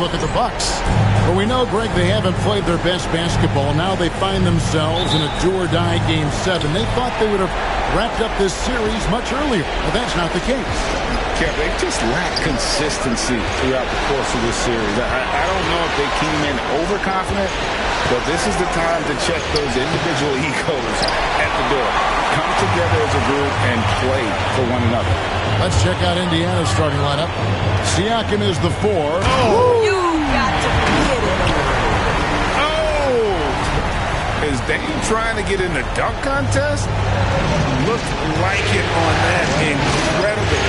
look at the Bucks. Well, we know, Greg, they haven't played their best basketball. Now they find themselves in a do-or-die Game 7. They thought they would have wrapped up this series much earlier, but that's not the case. Yeah, they just lack consistency throughout the course of this series. I don't know if they came in overconfident, but this is the time to check those individual egos at the door. Come together as a group and play for one another. Let's check out Indiana's starting lineup. Siakam is the 4. Oh! You got to be kidding. Oh! Is Dame trying to get in the dunk contest? Looked like it on that incredible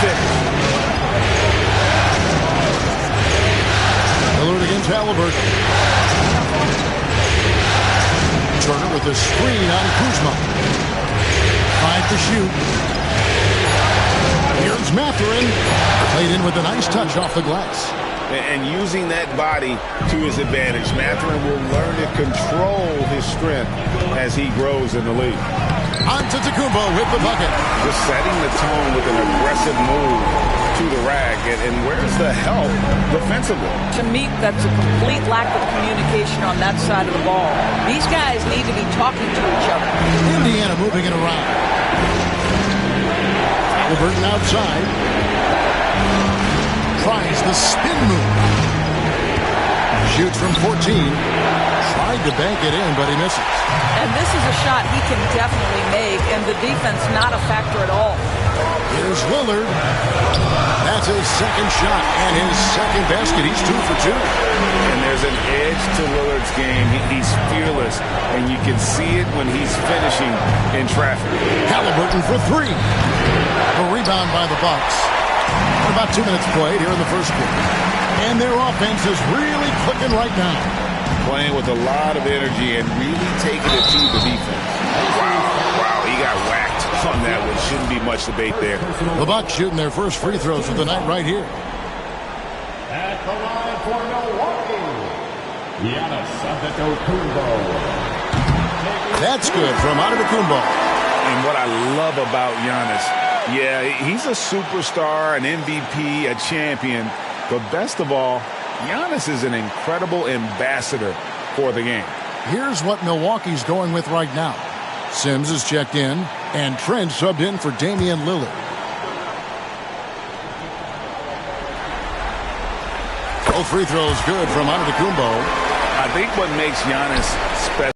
finish. Lillard against Halliburton. Turner with a screen on Kuzma. 5 to shoot. Here's Mathurin. Played in with a nice touch off the glass. And using that body to his advantage, Mathurin will learn to control his strength as he grows in the league. Antetokounmpo with the bucket. Just setting the tone with an aggressive move to the rack. And where's the help defensively? To me, that's a complete lack of communication on that side of the ball. These guys need to be talking to each other. Indiana moving it around. Halliburton outside. Tries the spin move. Shoots from 14. Tried to bank it in, but he misses. And this is a shot he can definitely make, and the defense not a factor at all. Here's Lillard. That's his second shot and his second basket. He's 2 for 2. And there's an edge to Lillard's game. He's fearless, and you can see it when he's finishing in traffic. Halliburton for 3. A rebound by the Bucks. About 2 minutes played here in the first quarter. And their offense is really clicking right now. Playing with a lot of energy and really taking it to the defense. Wow, he got whacked on that one. Shouldn't be much debate there. The Bucks shooting their first free throws of the night right here. At the line for Milwaukee, Giannis Antetokounmpo. That's good from Antetokounmpo. And what I love about Giannis, yeah, he's a superstar, an MVP, a champion, but best of all, Giannis is an incredible ambassador for the game. Here's what Milwaukee's going with right now. Sims is checked in, and Trent subbed in for Damian Lillard. Both free throws good from Antetokounmpo. I think what makes Giannis special,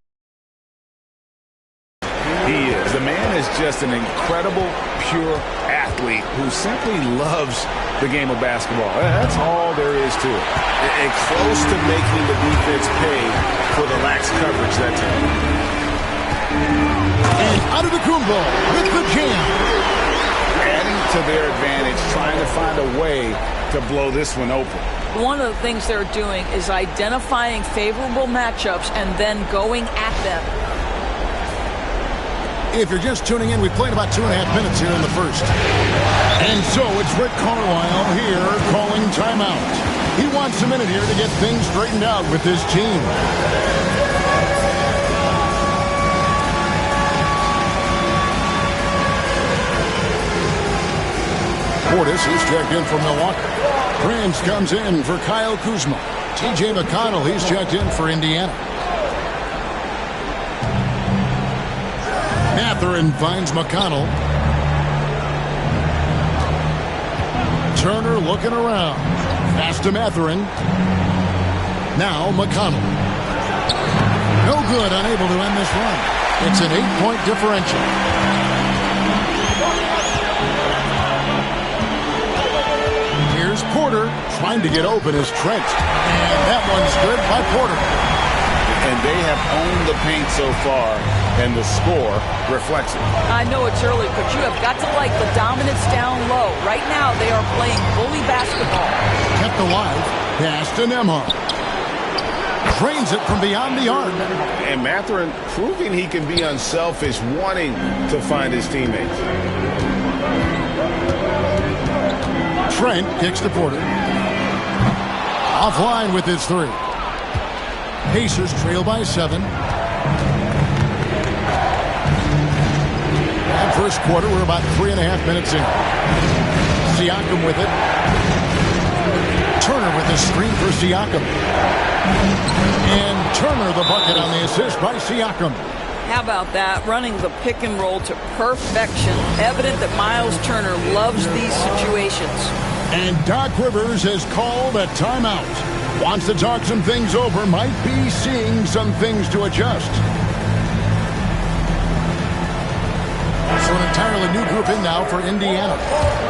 the man is just an incredible, pure athlete who simply loves the game of basketball. That's all there is to it. And close to making the defense pay for the lax coverage that time. And Antetokounmpo with the jam. Adding to their advantage, trying to find a way to blow this one open. One of the things they're doing is identifying favorable matchups and then going at them. If you're just tuning in, we've played about 2.5 minutes here in the first. And so it's Rick Carlisle here calling timeout. He wants a minute here to get things straightened out with his team. Portis is checked in for Milwaukee. Prince comes in for Kyle Kuzma. T.J. McConnell, he's checked in for Indiana. Mathurin finds McConnell. Turner looking around. Pass to Mathurin. Now McConnell. No good, unable to end this run. It's an 8-point differential. Here's Porter trying to get open as Trent. And that one's good by Porter. And they have owned the paint so far, and the score reflects it. I know it's early, but you have got to like the dominance down low. Right now, they are playing bully basketball. Kept alive. Pass to Nembhard. Drains it from beyond the arc. And Mathurin proving he can be unselfish, wanting to find his teammates. Trent kicks to Porter. Offline with his 3. Pacers trail by 7. And first quarter, we're about 3.5 minutes in. Siakam with it. Turner with the screen for Siakam. And Turner the bucket on the assist by Siakam. How about that? Running the pick and roll to perfection. Evident that Miles Turner loves these situations. And Doc Rivers has called a timeout. Wants to talk some things over. Might be seeing some things to adjust. So an entirely new group in now for Indiana.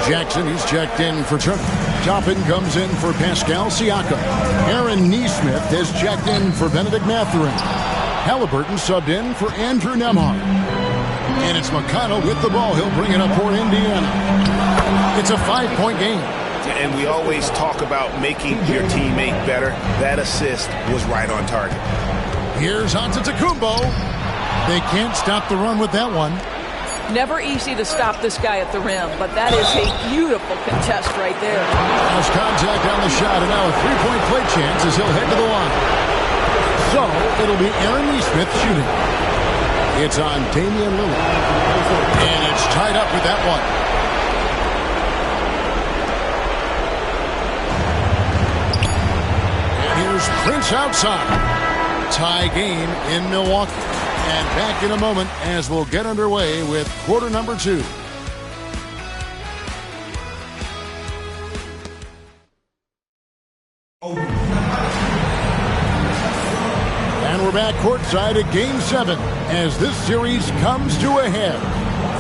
Jackson, he's checked in for Turner. Toppin comes in for Pascal Siakam. Aaron Nesmith has checked in for Benedict Mathurin. Halliburton subbed in for Andrew Nembhard. And it's McConnell with the ball. He'll bring it up for Indiana. It's a 5-point game. And we always talk about making your teammate better. That assist was right on target. Here's Antetokounmpo. They can't stop the run with that one. Never easy to stop this guy at the rim, but that is a beautiful contest right there. There's contact on the shot, and now a three-point play chance as he'll head to the line. So it'll be Aaron Nesmith shooting. It's on Damian Lillard. And it's tied up with that one. And here's Prince outside. Tie game in Milwaukee. And back in a moment as we'll get underway with quarter number 2. And we're back courtside at Game 7 as this series comes to a head.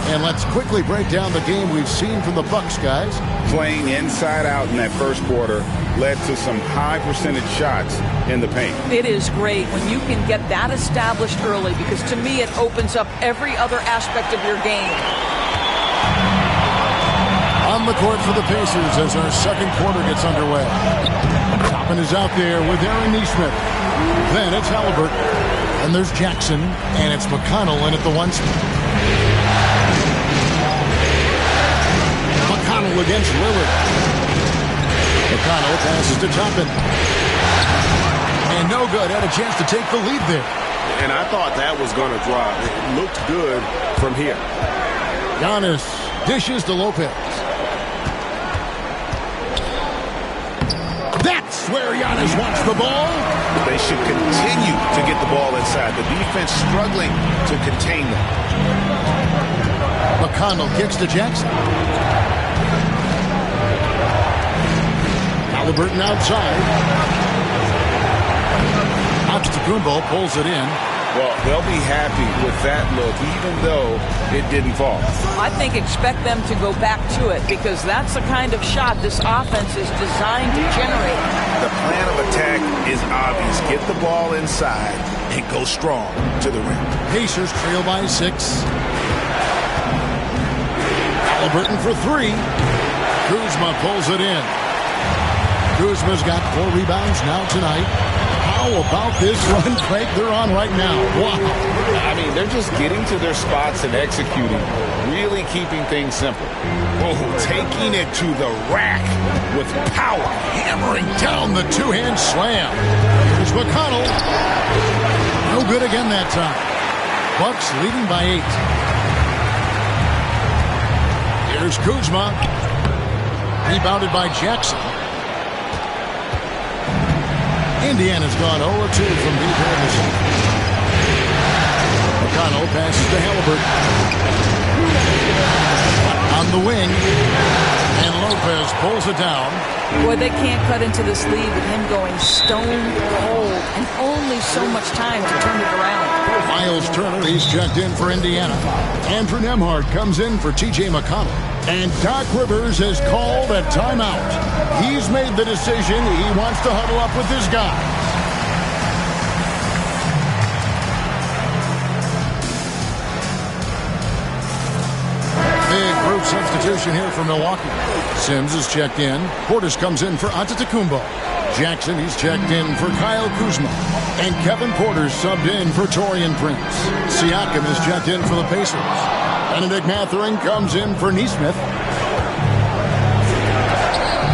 And let's quickly break down the game we've seen from the Bucks, guys. Playing inside out in that first quarter led to some high percentage shots in the paint. It is great when you can get that established early, because to me it opens up every other aspect of your game. On the court for the Pacers as our second quarter gets underway. Toppin is out there with Aaron Nesmith. Then it's Halliburton. And there's Jackson. And it's McConnell in at the one spot. McConnell against Lillard. McConnell passes to Toppin. And no good. Had a chance to take the lead there. And I thought that was going to drop. It looked good from here. Giannis dishes to Lopez. That's where Giannis wants the ball. They should continue to get the ball inside. The defense struggling to contain them. McConnell kicks to Jackson. Halliburton outside. Antetokounmpo pulls it in. Well, they'll be happy with that look, even though it didn't fall. I think expect them to go back to it, because that's the kind of shot this offense is designed to generate. The plan of attack is obvious. Get the ball inside and go strong to the rim. Pacers trail by 6. Halliburton for 3. Kuzma pulls it in. Kuzma's got 4 rebounds now tonight. How about this run, Craig, they're on right now? Wow. I mean, they're just getting to their spots and executing, really keeping things simple. Oh, taking it to the rack with power. Hammering down the two-hand slam. Here's McConnell. No good again that time. Bucks leading by 8. Here's Kuzma. Rebounded by Jackson. Indiana's gone 0-2 from deep here in the second. McConnell passes to Halliburton. On the wing. And Lopez pulls it down. Boy, they can't cut into this lead with him going stone cold and only so much time to turn it around. Miles Turner, he's checked in for Indiana. Andrew Nembhard comes in for T.J. McConnell. And Doc Rivers has called a timeout. He's made the decision. He wants to huddle up with his guys. Big group substitution here for Milwaukee. Sims is checked in. Portis comes in for Antetokounmpo. Jackson, he's checked in for Kyle Kuzma. And Kevin Porter subbed in for Taurean Prince. Siakam is checked in for the Pacers. Benedict Mathurin comes in for Nesmith.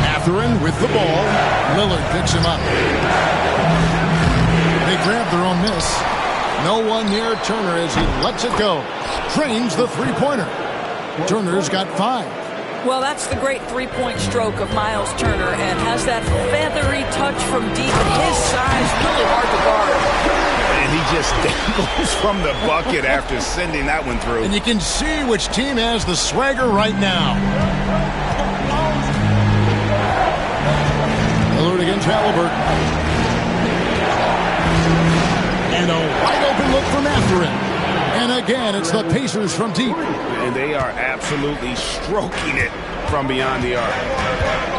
Mathurin with the ball. Lillard picks him up. They grab their own miss. No one near Turner as he lets it go. Drains the three-pointer. Turner's got 5. Well, that's the great three-point stroke of Miles Turner, and has that feathery touch from deep at his size, really hard to guard. And he just dangles from the bucket after sending that one through. And you can see which team has the swagger right now. Alert against Halliburton. And a wide open look from after it. And again, it's the Pacers from deep. And they are absolutely stroking it from beyond the arc.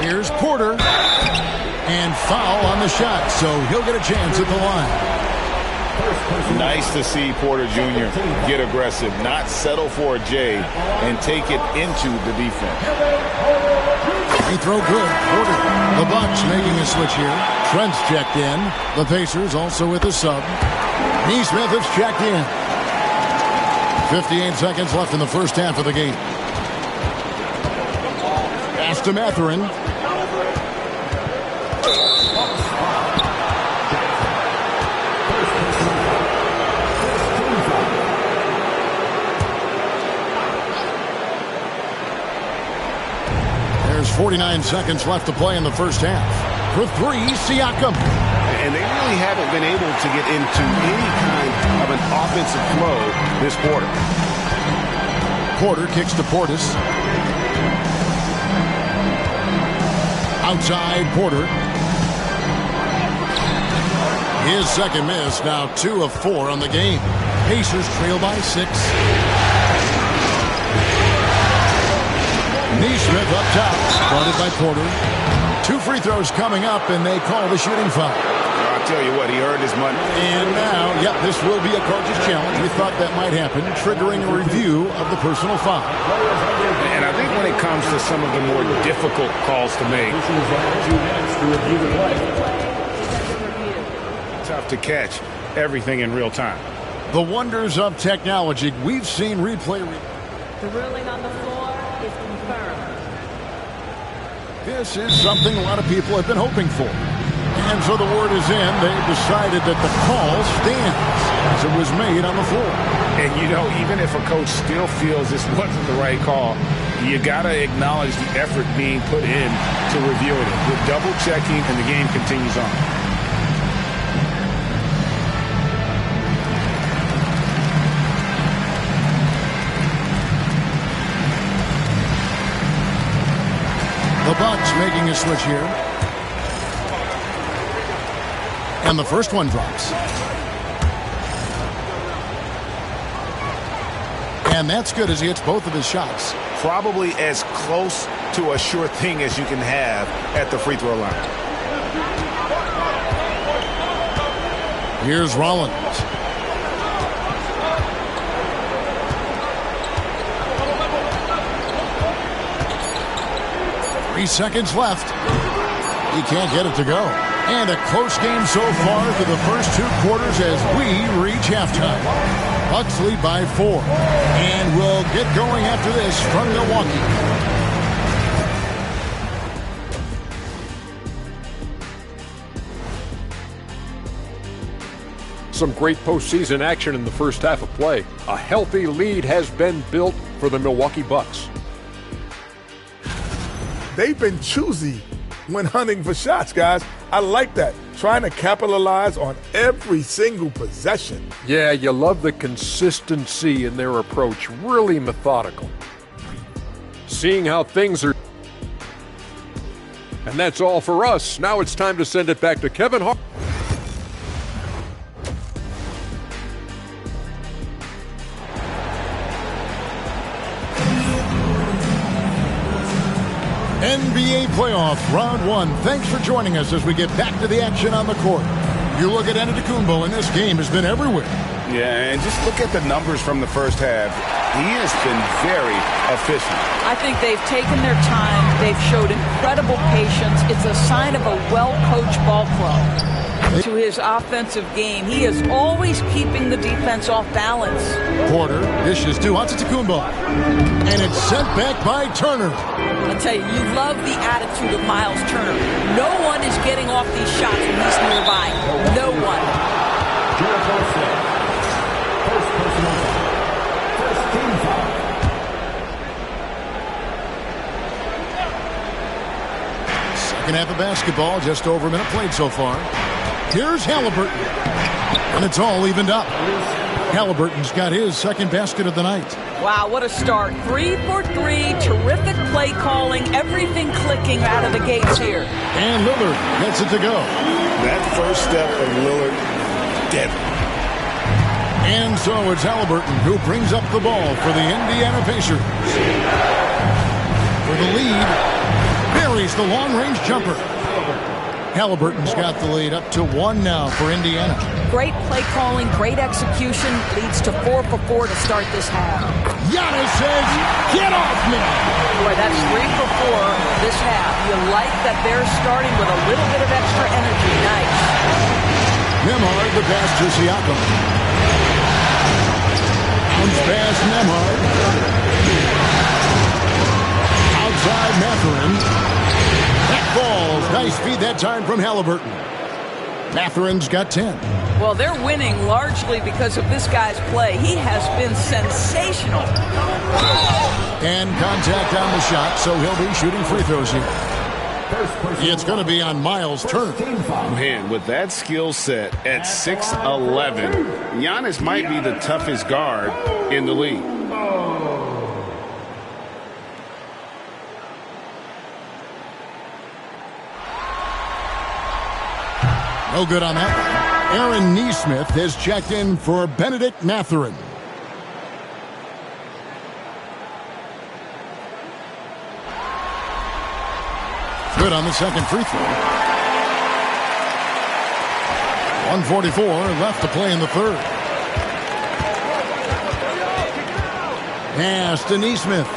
Here's Porter. And foul on the shot, so he'll get a chance at the line. Nice to see Porter Jr. get aggressive, not settle for a J, and take it into the defense. Free throw good. Porter. The Bucks making a switch here. Trent's checked in. The Pacers also with a sub. Neesmith is checked in. 58 seconds left in the first half of the game. Pass to Mathurin. There's 49 seconds left to play in the first half. For three, Siakam. And they really haven't been able to get into any kind of an offensive flow this quarter. Porter kicks to Portis. Outside Porter. His second miss, now 2 of 4 on the game. Pacers trail by 6. Neesmith up top, guarded by Porter. 2 free throws coming up, and they call the shooting foul. I'll tell you what, he earned his money. And now, yep, this will be a coach's challenge. We thought that might happen, triggering a review of the personal foul. And I think when it comes to some of the more difficult calls to make, tough to catch everything in real time. The wonders of technology. We've seen replay. The ruling on the floor is confirmed. This is something a lot of people have been hoping for. And so the word is in. They've decided that the call stands as it was made on the floor. And, you know, even if a coach still feels this wasn't the right call, you got to acknowledge the effort being put in to reviewing it. With double-checking, and the game continues on. The Bucks making a switch here. And the first one drops. And that's good as he hits both of his shots. Probably as close to a sure thing as you can have at the free throw line. Here's Rollins. Three seconds left. He can't get it to go. And a close game so far through the first 2 quarters as we reach halftime. Bucks lead by 4. And we'll get going after this from Milwaukee. Some great postseason action in the first half of play. A healthy lead has been built for the Milwaukee Bucks. They've been choosy when hunting for shots, guys. I like that. Trying to capitalize on every single possession. Yeah, you love the consistency in their approach. Really methodical. Seeing how things are. And that's all for us. Now it's time to send it back to Kevin Hart. NBA playoff round 1. Thanks for joining us as we get back to the action on the court. You look at Antetokounmpo, and this game has been everywhere. Yeah, and just look at the numbers from the first half. He has been very efficient. I think they've taken their time. They've showed incredible patience. It's a sign of a well-coached ball club. To his offensive game, he is always keeping the defense off balance. Porter dishes to Antetokounmpo. And it's sent back by Turner. I'll tell you, you love the attitude of Miles Turner. No one is getting off these shots when he's nearby. No one. First personal foul. First team foul. Second half of basketball, just over a minute played so far. Here's Halliburton. And it's all evened up. Halliburton's got his second basket of the night. Wow, what a start. 3 for 3. Terrific play calling. Everything clicking out of the gates here. And Lillard gets it to go. That first step of Lillard, deadly. And so it's Halliburton who brings up the ball for the Indiana Pacers. For the lead, buries the long-range jumper. Halliburton's got the lead up to 1 now for Indiana. Great play calling, great execution, leads to 4 for 4 to start this half. Giannis says, get off me! Boy, that's 3 for 4 this half. You like that they're starting with a little bit of extra energy. Nice. Nembhard, the pass to Siakam. Comes past Nembhard. Outside Mathurin. That falls. Nice feed that time from Halliburton. Mathurin's got 10. Well, they're winning largely because of this guy's play. He has been sensational. And contact on the shot, so he'll be shooting free throws here. It's going to be on Miles Turner. Man, with that skill set at 6'11", Giannis might be the toughest guard in the league. No good on that one. Aaron Nesmith has checked in for Benedict Mathurin. Good on the second free throw. 1:44 left to play in the third. Pass to Nesmith.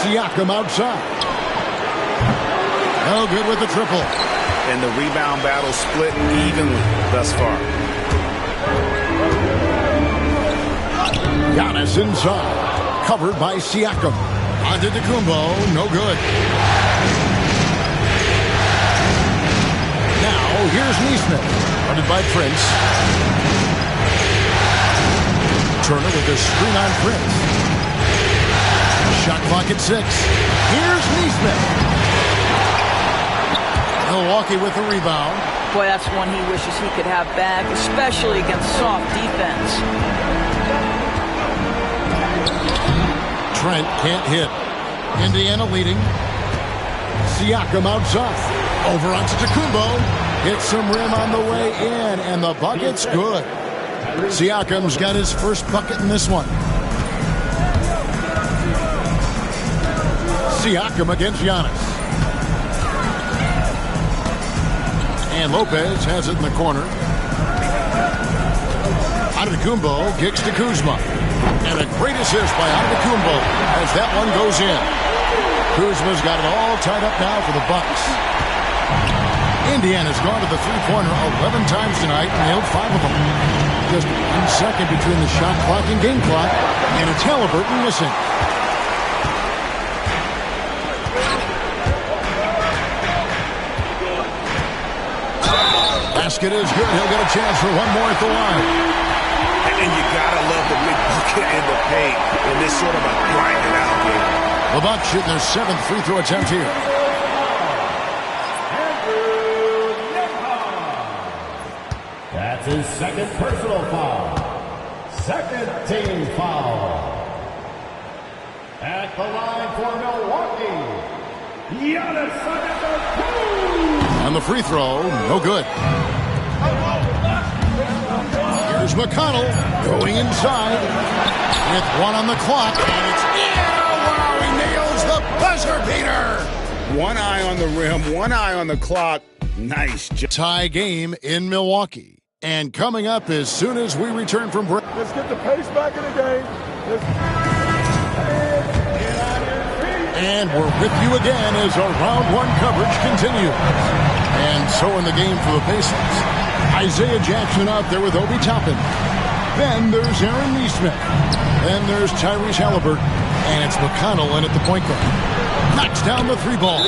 Siakam outside. No good with the triple. And the rebound battle split evenly thus far. Giannis inside. Covered by Siakam. Antetokounmpo, no good. Now, here's Nesmith. Guarded by Prince. Turner with a screen on Prince. Shot clock at 6. Here's Nesmith. Milwaukee with the rebound. Boy, that's one he wishes he could have back, especially against soft defense. Trent can't hit. Indiana leading. Siakam outside. Over onto Antetokounmpo. Hits some rim on the way in, and the bucket's good. Siakam's got his first bucket in this one. Siakam against Giannis. And Lopez has it in the corner. Antetokounmpo kicks to Kuzma. And a great assist by Antetokounmpo as that one goes in. Kuzma's got it all tied up now for the Bucks. Indiana's gone to the three-pointer 11 times tonight and nailed 5 of them. Just 1 second between the shot clock and game clock, and it's Halliburton missing. Basket is good. He'll get a chance for one more at the line. And you gotta love the big bucket in the paint in this sort of a grinding out game. The Bucks shooting their 7th free throw attempt here. That's his second personal foul. Second team foul. At the line for Milwaukee, Giannis Antetokounmpo. On the free throw, no good. Here's McConnell going inside with 1 on the clock, and it's wow! He nails the buzzer beater. 1 eye on the rim, 1 eye on the clock. Nice job. Tie game in Milwaukee. And coming up as soon as we return from break. Let's get the pace back in the game. And we're with you again as our round 1 coverage continues. And so in the game for the Pacers, Isaiah Jackson out there with Obi Toppin. Then there's Aaron Nesmith. Then there's Tyrese Halliburton. And it's McConnell in at the point guard. Knocks down the 3 ball.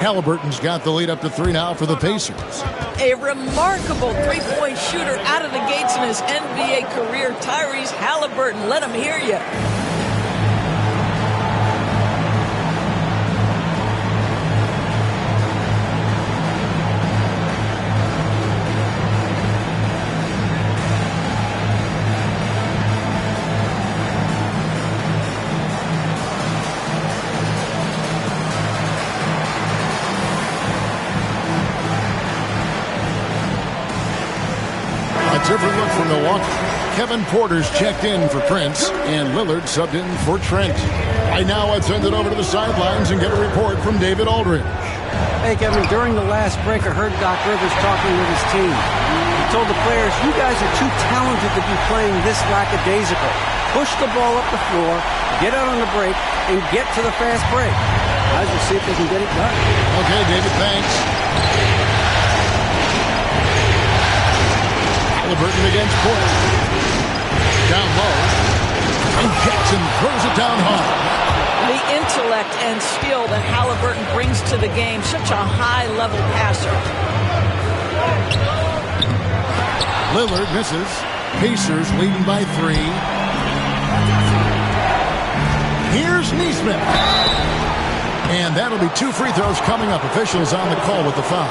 Halliburton's got the lead up to 3 now for the Pacers. A remarkable three-point shooter out of the gates in his NBA career, Tyrese Halliburton. Let him hear you. different look for Milwaukee. Kevin Porter's checked in for Prince, and Lillard subbed in for Trent. Right now, let's send it over to the sidelines and get a report from David Aldridge. Hey, Kevin, during the last break, I heard Doc Rivers talking with his team. He told the players, you guys are too talented to be playing this lackadaisical. Push the ball up the floor, get out on the break, and get to the fast break. Guys will see if they can get it done. Okay, David, thanks. Halliburton against Porter. Down low. And Jackson throws it down hard. The intellect and skill that Halliburton brings to the game. Such a high-level passer. Lillard misses. Pacers leading by 3. Here's Neesmith. And that'll be 2 free throws coming up. Officials on the call with the foul.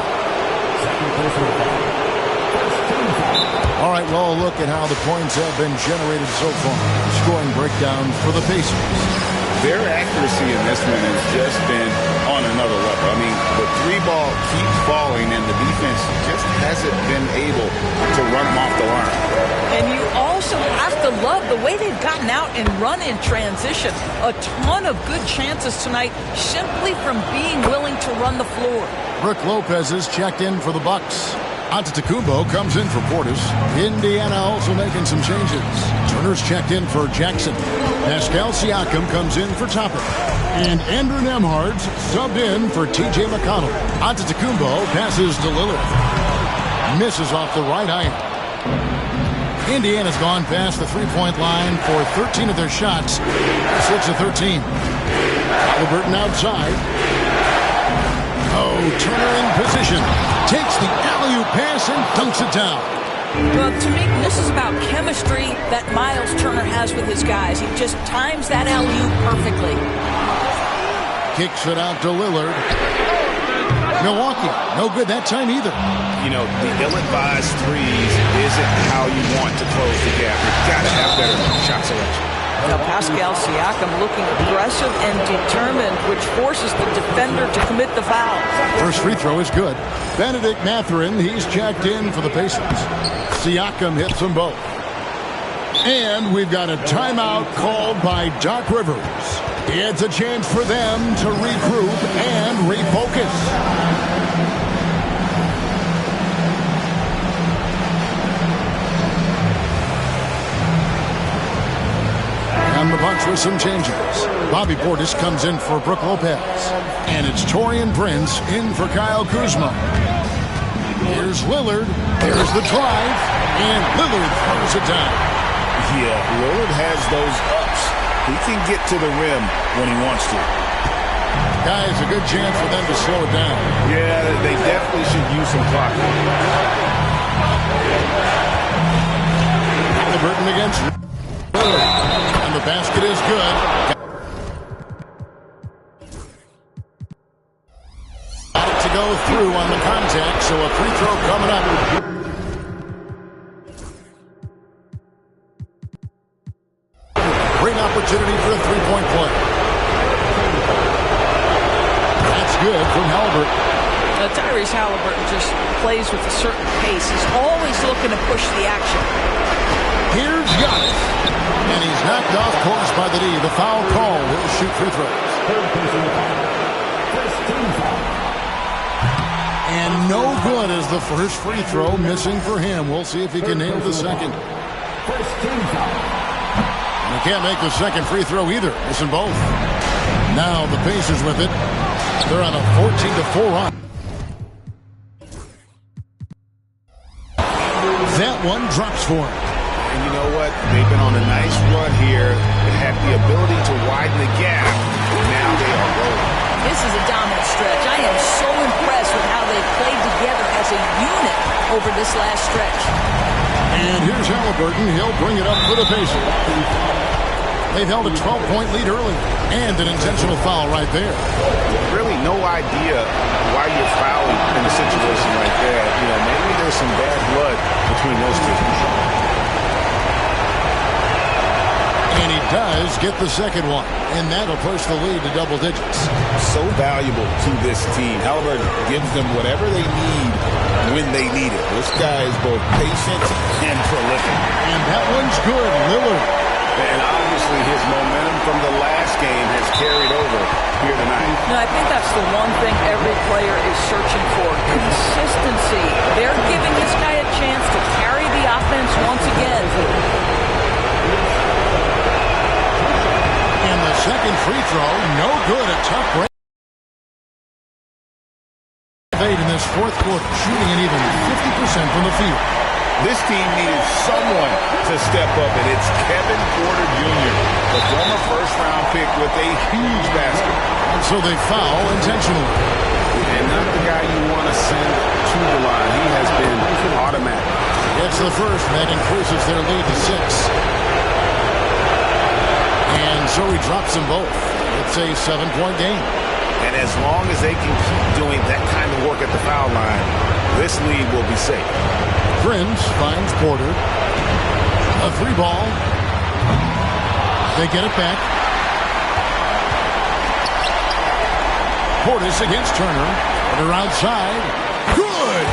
All right, well, look at how the points have been generated so far. Scoring breakdown for the Pacers. Their accuracy in this one has just been on another level. I mean, the 3-ball keeps falling, and the defense just hasn't been able to run them off the line. And you also have to love the way they've gotten out and run in transition. A ton of good chances tonight simply from being willing to run the floor. Brook Lopez is checked in for the Bucks. Antetokounmpo comes in for Portis. Indiana also making some changes. Turner's checked in for Jackson. Pascal Siakam comes in for Topper. And Andrew Nembhard's subbed in for T.J. McConnell. Antetokounmpo passes to Lillard. Misses off the right eye. Indiana's gone past the three-point line for 13 of their shots. 6 of 13. Halliburton outside. Oh, Turner in position. Takes the alley-oop pass and dunks it down. Well, to me, this is about chemistry that Miles Turner has with his guys. He just times that alley-oop perfectly. Kicks it out to Lillard. Milwaukee, no good that time either. You know, the ill-advised threes isn't how you want to close the gap. You've got to have better shot selection. Now, Pascal Siakam looking aggressive and determined, which forces the defender to commit the foul. First free throw is good. Benedict Mathurin, he's checked in for the Pacers. Siakam hits them both. And we've got a timeout called by Doc Rivers. It's a chance for them to regroup and refocus. And the Bucks with some changes. Bobby Portis comes in for Brook Lopez. And it's Taurean Prince in for Kyle Kuzma. Here's Lillard. There's the drive. And Lillard throws it down. Yeah, Lillard has those ups. He can get to the rim when he wants to. Guys, a good chance for them to slow it down. Yeah, they definitely should use some clock. Halliburton against Lillard. And the basket is good. Got it to go through on the contact, so a free throw coming up. Great opportunity for a three-point play. That's good from Halliburton. Tyrese Halliburton just plays with a certain pace. He's always looking to push the action. Here's Giannis. And he's knocked off course by the D. The foul call will shoot free throws. And no good as the first free throw missing for him. We'll see if he can nail the second. And he can't make the second free throw either. Missing both. Now the Pacers with it. They're on a 14-4 run. That one drops for him. And you know what? They've been on a nice run here. They have the ability to widen the gap. Now they are rolling. This is a dominant stretch. I am so impressed with how they played together as a unit over this last stretch. And here's Halliburton. He'll bring it up for the Pacers. They've held a 12-point lead early. And an intentional foul right there. Really no idea why you're fouling in a situation like that. You know, maybe there's some bad blood between those two. And he does get the second one, and that'll push the lead to double digits. So valuable to this team. Halliburton gives them whatever they need when they need it. This guy is both patient and prolific. And that one's good. Lillard. And obviously his momentum from the last game has carried over here tonight. No, I think that's the one thing every player is searching for. Consistency. They're giving this guy a chance to carry the offense once again. And the second free throw, no good. A tough break. In this fourth quarter, shooting an even 50% from the field. This team needed someone to step up, and it's Kevin Porter Jr., the former first-round pick with a huge basket. And so they foul intentionally. And not the guy you want to send to the line. He has been automatic. Gets the first, and that increases their lead to 6. And so he drops them both. It's a 7-point game. And as long as they can keep doing that kind of work at the foul line, this lead will be safe. Prince finds Porter. A 3-ball. They get it back. Portis against Turner. Porter outside. Good!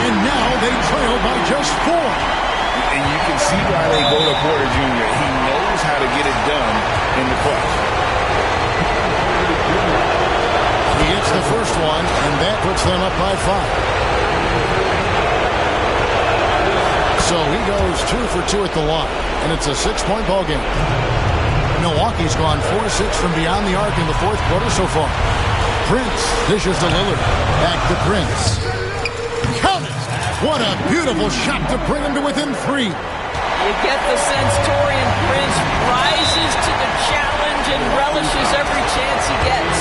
And now they trail by just 4. And you can see why they go to Porter Jr. He knows how to get it done in the clutch. He hits the first one, and that puts them up by 5. So he goes 2 for 2 at the line, and it's a 6-point ball game. Milwaukee's gone 4-6 from beyond the arc in the fourth quarter so far. Prince dishes to Lillard. Back to Prince. Count it! What a beautiful shot to bring him to within 3. You get the sense Taurean Prince rises to the challenge and relishes every chance he gets.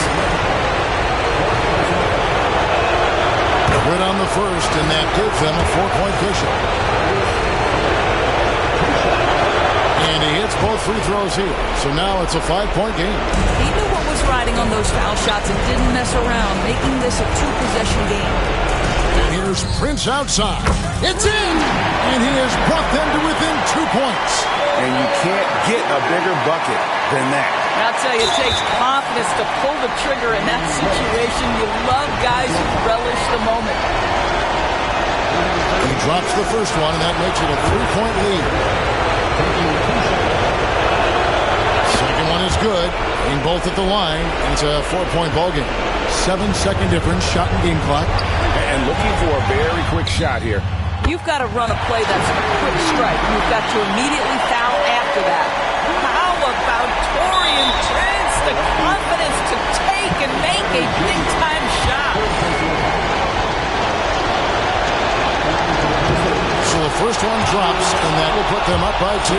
Quit on the first, and that gives them a 4-point cushion. And he hits both free throws here. So now it's a 5-point game. He knew what was riding on those foul shots and didn't mess around, making this a 2-possession game. And here's Prince outside. It's in! And he has brought them to within 2 points. And you can't get a bigger bucket than that. I'll tell you, it takes confidence to pull the trigger in that situation. You love guys who relish the moment. He drops the first one, and that makes it a 3-point lead. Second one is good. Aim both at the line, and it's a 4-point ball game. 7-second difference, shot and game clock. And looking for a very quick shot here. You've got to run a play that's a quick strike. You've got to immediately foul after that. How about Taurean Prince? The confidence to take and make a big-time shot. So the first one drops, and that will put them up by 2.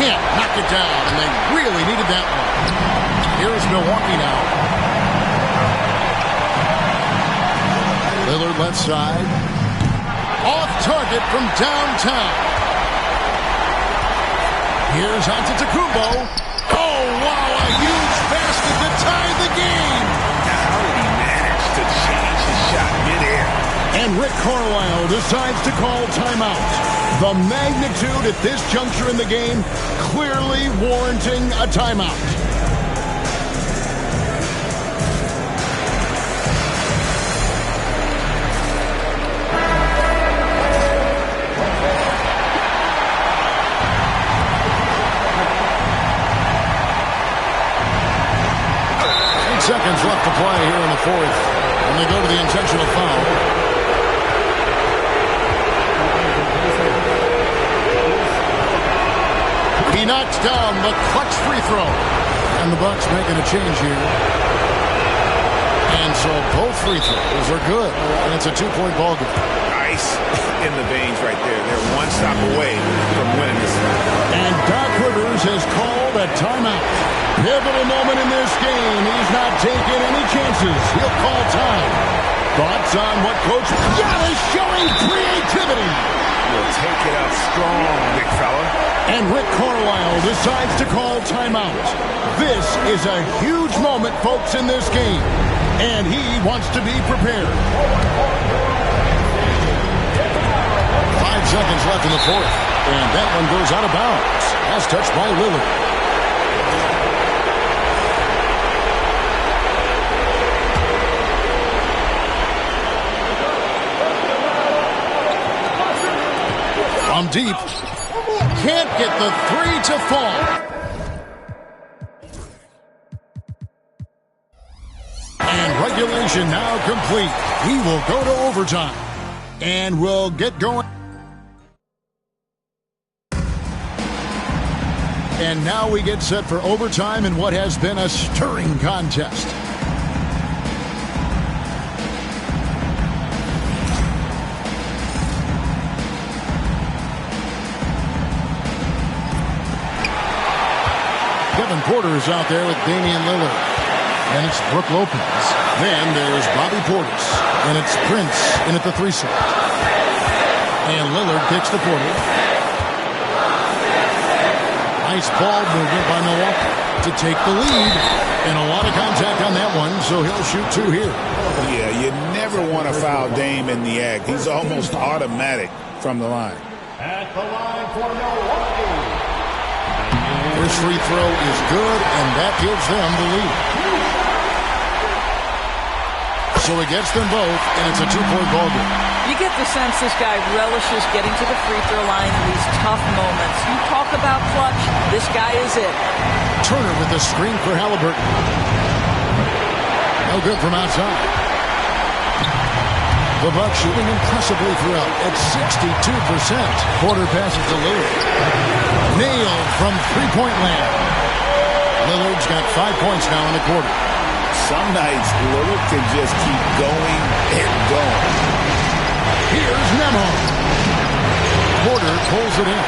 Can't knock it down, and they really needed that one. Here's Milwaukee now. Lillard left side. Off target from downtown. Here's Antetokounmpo. Oh, wow, a huge basket to tie the game. How did he manage to change his shot midair? And Rick Carlisle decides to call timeout. The magnitude at this juncture in the game clearly warranting a timeout. Seconds left to play here in the fourth, and they go to the intentional foul. He knocks down the clutch free throw, and the Bucks making a change here. And so both free throws are good, and it's a 2-point ball game. Ice in the veins right there. They're one stop away from winning this one. And Doc Rivers has called a timeout. Pivotal moment in this game. He's not taking any chances. He'll call time. Thoughts on what Coach Giannis showing creativity. He'll take it up strong, big fella. And Rick Carlisle decides to call timeout. This is a huge moment, folks, in this game. And he wants to be prepared. 5 seconds left in the fourth. And that one goes out of bounds. That's touched by Lillard. From deep. Can't get the three to fall. And regulation now complete. We will go to overtime. And we'll get going. And now we get set for overtime in what has been a stirring contest. Kevin Porter is out there with Damian Lillard. And it's Brook Lopez. Then there's Bobby Portis. And it's Prince in at the 3 slot. And Lillard kicks to Porter. Nice ball movement by Milwaukee to take the lead. And a lot of contact on that one, so he'll shoot 2 here. Yeah, you never want to foul Dame in the act. He's almost automatic from the line. At the line for Milwaukee. His free throw is good, and that gives them the lead. So he gets them both, and it's a 2-point ball game. You get the sense this guy relishes getting to the free throw line in these tough moments. You talk about clutch, this guy is it. Turner with the screen for Halliburton. No good from outside. The Bucks shooting impressively throughout at 62%. Porter passes to Lillard. Nailed from three-point land. Lillard's got 5 points now in the quarter. Some nights, Lillard can just keep going and going. Here's Nemo. Porter pulls it in.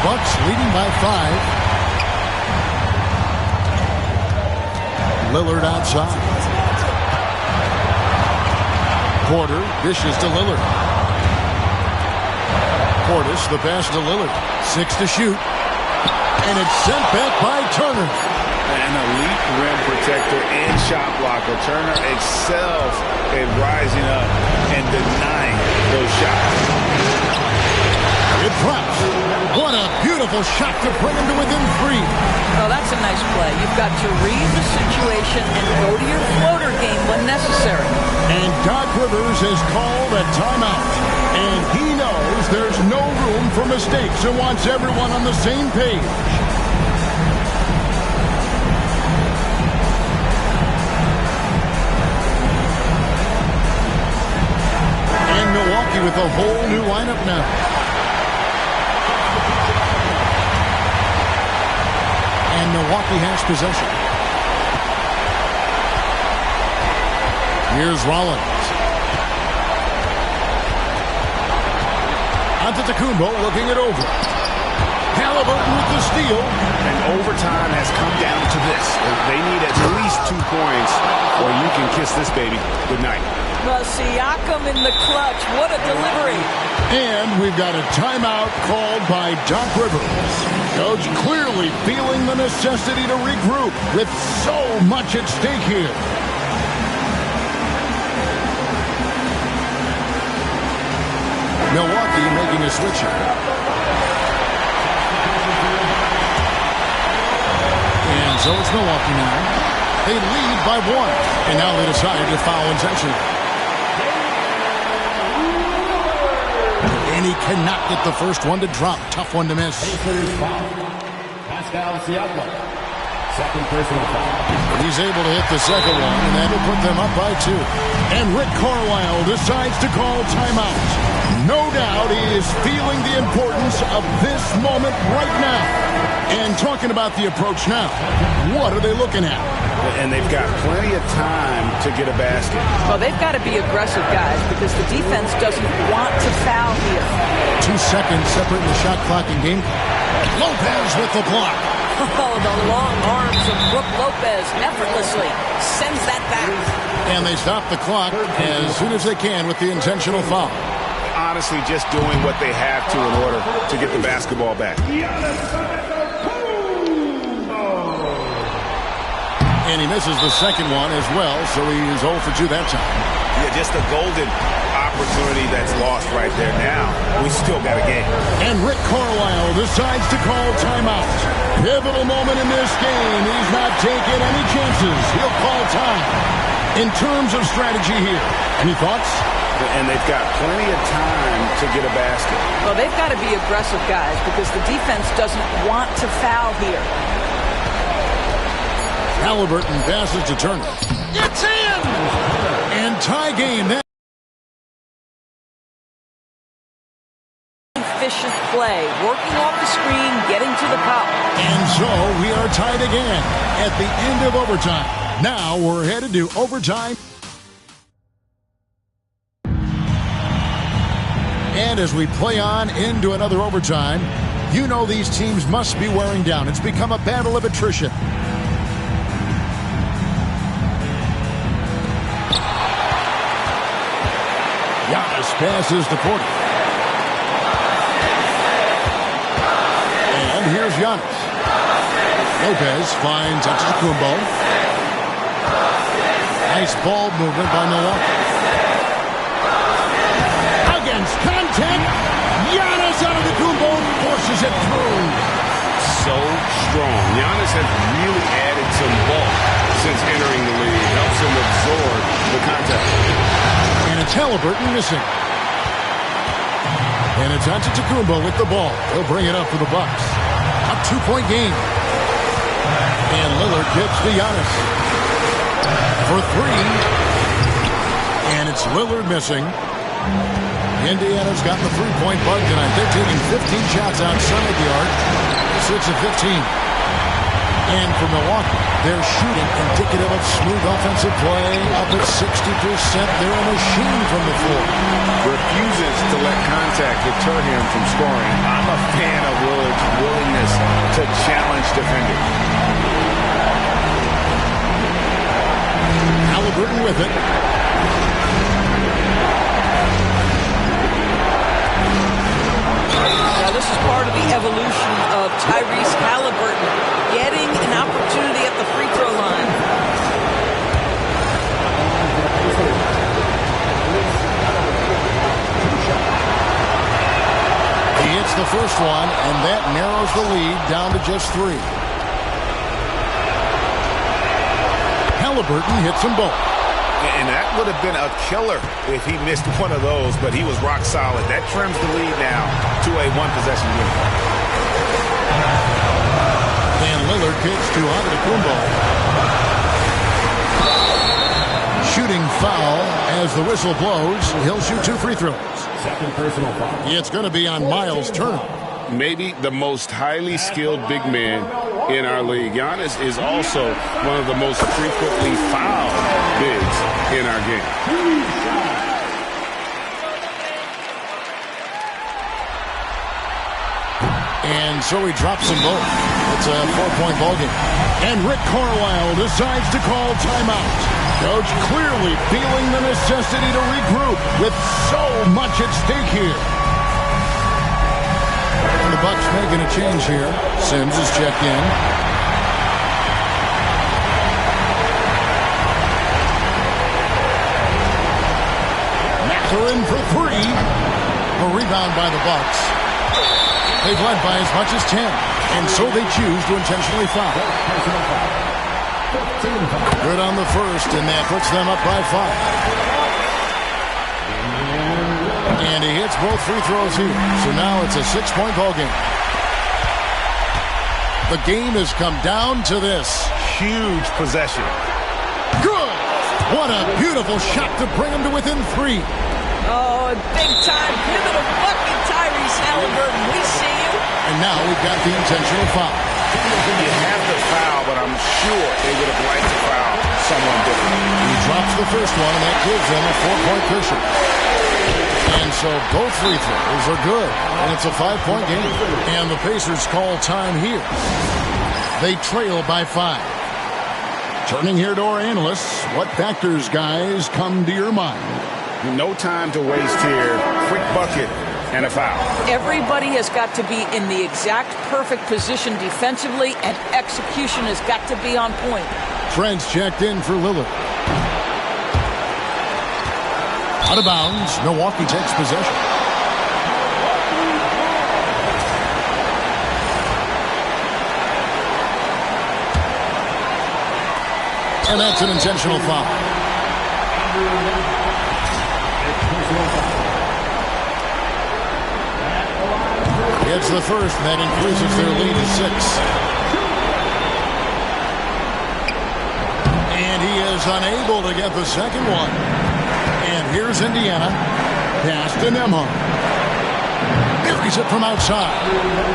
Bucks leading by 5. Lillard outside. Porter dishes to Lillard. Portis, the pass to Lillard. 6 to shoot. And it's sent back by Turner. An elite rim protector and shot blocker. Turner excels at rising up and denying those shots. It drops. What a beautiful shot to bring him to within 3. Oh, that's a nice play. You've got to read the situation and go to your floater game when necessary. And Doc Rivers has called a timeout. And he knows there's no room for mistakes and wants everyone on the same page. And Milwaukee with a whole new lineup now. And Milwaukee has possession. Here's Rollins. Antetokounmpo looking it over. Halliburton with the steal. And overtime has come down to this. They need at least 2 points or you can kiss this baby goodnight. Siakam in the clutch. What a delivery. And we've got a timeout called by Doc Rivers. Coach clearly feeling the necessity to regroup with so much at stake here. Milwaukee making a switch here. And so it's Milwaukee now. They lead by 1. And now they decided to foul intentionally. And he cannot get the first one to drop. Tough one to miss. Pascal Siakam. Second personal foul. He's able to hit the second one, and that'll put them up by 2. And Rick Carlisle decides to call timeout. No doubt he is feeling the importance of this moment right now. And talking about the approach now, what are they looking at? And they've got plenty of time to get a basket. Well, they've got to be aggressive, guys, because the defense doesn't want to foul here. 2 seconds separating the shot clock and game clock. Lopez with the block. Oh, the long arms of Brook Lopez effortlessly sends that back. And they stop the clock as soon as they can with the intentional foul. Honestly, just doing what they have to in order to get the basketball back. And he misses the second one as well, so he is 0 for 2 that time. Yeah, just a golden opportunity that's lost right there. Now, we still got a game. And Rick Carlisle decides to call timeout. Pivotal moment in this game. He's not taking any chances. He'll call time. In terms of strategy here, any thoughts? And they've got plenty of time to get a basket. Well, they've got to be aggressive, guys, because the defense doesn't want to foul here. Halliburton passes to Turner. It's in! And tie game. Efficient play, working off the screen, getting to the cup. And so we are tied again at the end of overtime. Now we're headed to overtime. And as we play on into another overtime, you know these teams must be wearing down. It's become a battle of attrition. Giannis passes to Porter. And here's Giannis. Lopez finds Antetokounmpo. Nice ball movement by Milwaukee. Against contact. Giannis Antetokounmpo forces it through. So strong. Giannis has really added some bulk since entering the league. Helps him absorb the contact. And it's Halliburton missing. And it's Antetokounmpo with the ball. He'll bring it up for the Bucks. A 2-point game. And Lillard gives to Giannis for 3. And it's Lillard missing. Indiana's gotten the 3-point bug tonight. They're taking 15 shots outside the arc. Sits at 15. And for Milwaukee, they're shooting indicative of smooth offensive play. Up at 60%. They're a machine from the floor. Refuses to let contact deter him from scoring. I'm a fan of Willard's willingness to challenge defenders. Halliburton with it. Now, this is part of the evolution of Tyrese Halliburton getting an opportunity at the free throw line. He hits the first one, and that narrows the lead down to just 3. Halliburton hits them both. And that would have been a killer if he missed one of those, but he was rock solid. That trims the lead now to a one-possession win. And Lillard kicks to Antetokounmpo. Shooting foul as the whistle blows. He'll shoot 2 free throws. Second personal foul. It's going to be on Miles Turner. Maybe the most highly skilled big man in our league. Giannis is also one of the most frequently fouled bigs in our game. And so he drops them both. It's a 4-point ballgame. And Rick Carlisle decides to call timeout. Coach clearly feeling the necessity to regroup with so much at stake here. The Bucks making a change here. Sims is checked in. Mathurin for 3. A rebound by the Bucks. They've led by as much as 10, and so they choose to intentionally foul. Good on the first, and that puts them up by 5. And he hits both free throws here, so now it's a 6-point ball game. The game has come down to this. Huge possession. Good! What a beautiful shot to bring him to within 3. Oh, big time pivotal bucket, Tyrese Halliburton. We see you. And now we've got the intentional foul. You have the foul, but I'm sure they would have liked to foul someone different. He drops the first one, and that gives them a 4-point cushion. And so both free throws are good, and it's a 5-point game. And the Pacers call time here. They trail by 5. Turning here to our analysts, what factors, guys, come to your mind? No time to waste here. Quick bucket and a foul. Everybody has got to be in the exact perfect position defensively, and execution has got to be on point. Trent's checked in for Lillard. Out of bounds. Milwaukee takes possession. And that's an intentional foul. It's the first, and that increases their lead to 6. And he is unable to get the second one. And here's Indiana. Pass to Nembhard. Buries it from outside.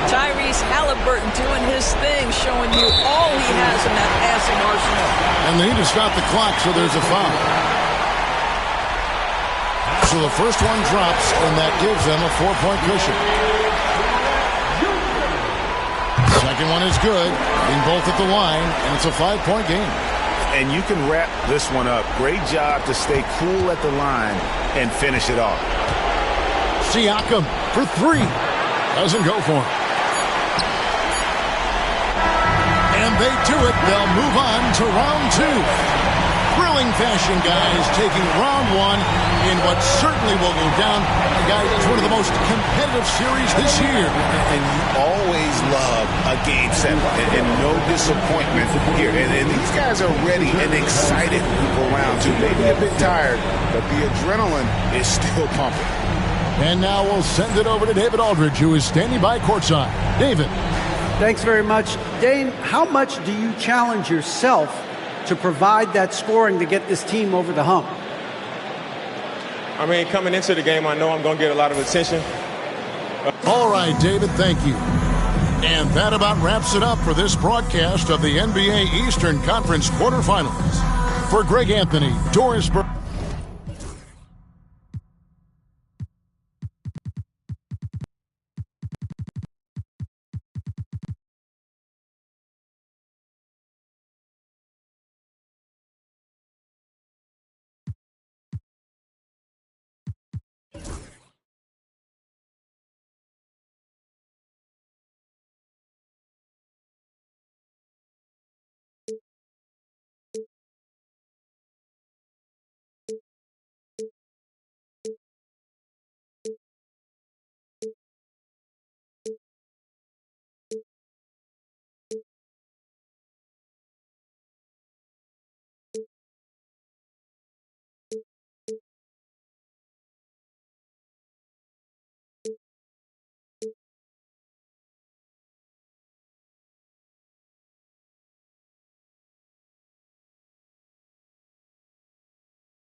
Tyrese Halliburton doing his thing, showing you all he has in that passing arsenal. And they need to stop the clock, so there's a foul. So the first one drops, and that gives them a 4-point cushion. Second one is good, being both at the line, and it's a 5-point game. And you can wrap this one up. Great job to stay cool at the line and finish it off. Siakam for 3. Doesn't go for him. And they do it. They'll move on to round 2. Thrilling fashion, guys, taking round 1 in what certainly will go down. Guys, it's one of the most competitive series this year. And you always love a Game 7, and no disappointment here. And these guys are ready and excited for round 2. Maybe a bit tired, but the adrenaline is still pumping. And now we'll send it over to David Aldridge, who is standing by courtside. David. Thanks very much. Dane, how much do you challenge yourself to provide that scoring to get this team over the hump? I mean, coming into the game, I know I'm going to get a lot of attention. All right, David, thank you. And that about wraps it up for this broadcast of the NBA Eastern Conference quarterfinals. For Greg Anthony, Doris Burke.